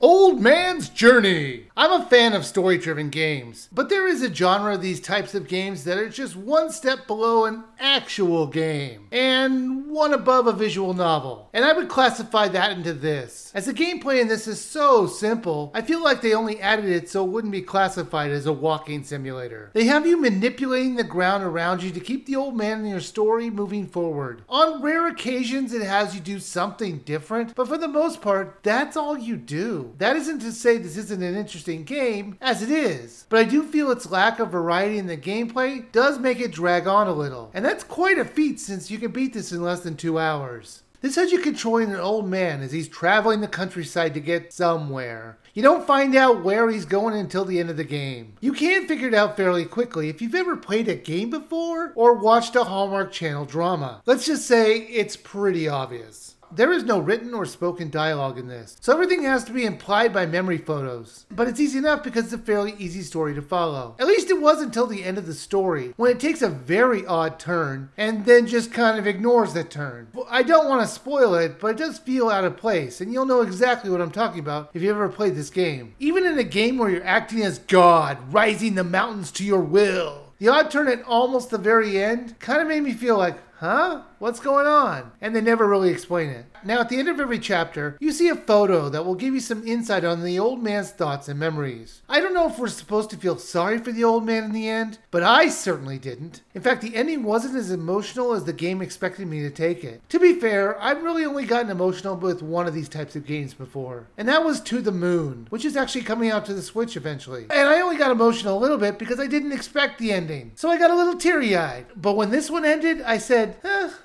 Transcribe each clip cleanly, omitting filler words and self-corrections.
Old Man's Journey! I'm a fan of story-driven games, but there is a genre of these types of games that are just one step below an actual game, and one above a visual novel. And I would classify that into this. As the gameplay in this is so simple, I feel like they only added it so it wouldn't be classified as a walking simulator. They have you manipulating the ground around you to keep the old man in your story moving forward. On rare occasions it has you do something different, but for the most part, that's all you do. That isn't to say this isn't an interesting game, as it is, but I do feel its lack of variety in the gameplay does make it drag on a little, and that's quite a feat since you can beat this in less than 2 hours. This has you controlling an old man as he's traveling the countryside to get somewhere. You don't find out where he's going until the end of the game. You can figure it out fairly quickly if you've ever played a game before or watched a Hallmark Channel drama. Let's just say it's pretty obvious. There is no written or spoken dialogue in this, so everything has to be implied by memory photos. But it's easy enough because it's a fairly easy story to follow. At least it was until the end of the story, when it takes a very odd turn, and then just kind of ignores that turn. Well, I don't want to spoil it, but it does feel out of place, and you'll know exactly what I'm talking about if you ever played this game. Even in a game where you're acting as God, rising the mountains to your will, the odd turn at almost the very end kind of made me feel like, huh? What's going on? And they never really explain it. Now, at the end of every chapter, you see a photo that will give you some insight on the old man's thoughts and memories. I don't know if we're supposed to feel sorry for the old man in the end, but I certainly didn't. In fact, the ending wasn't as emotional as the game expected me to take it. To be fair, I've really only gotten emotional with one of these types of games before, and that was To the Moon, which is actually coming out to the Switch eventually. And I only got emotional a little bit because I didn't expect the ending, so I got a little teary-eyed. But when this one ended, I said,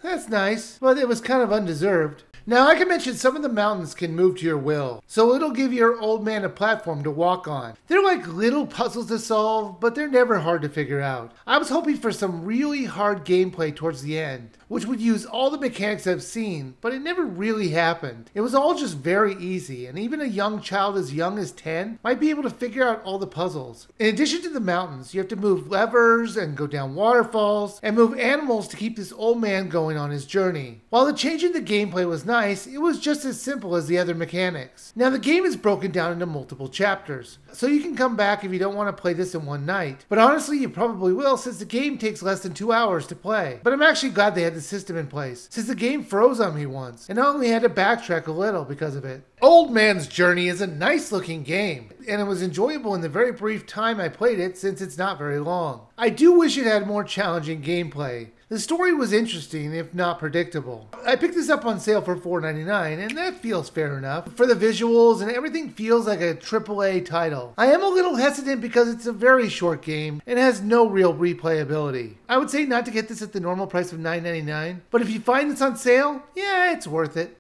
that's nice, but it was kind of undeserved. Now, I can mention some of the mountains can move to your will, so it'll give your old man a platform to walk on. They're like little puzzles to solve, but they're never hard to figure out. I was hoping for some really hard gameplay towards the end, which would use all the mechanics I've seen, but it never really happened. It was all just very easy, and even a young child as young as 10 might be able to figure out all the puzzles. In addition to the mountains, you have to move levers and go down waterfalls, and move animals to keep this old man going on his journey. While the change in the gameplay was nice, it was just as simple as the other mechanics. Now, the game is broken down into multiple chapters, so you can come back if you don't want to play this in one night. But honestly, you probably will since the game takes less than 2 hours to play. But I'm actually glad they had the system in place, since the game froze on me once, and I only had to backtrack a little because of it. Old Man's Journey is a nice looking game, and it was enjoyable in the very brief time I played it since it's not very long. I do wish it had more challenging gameplay. The story was interesting, if not predictable. I picked this up on sale for $4.99, and that feels fair enough. For the visuals, and everything feels like a AAA title. I am a little hesitant because it's a very short game, and has no real replayability. I would say not to get this at the normal price of $9.99, but if you find this on sale, yeah, it's worth it.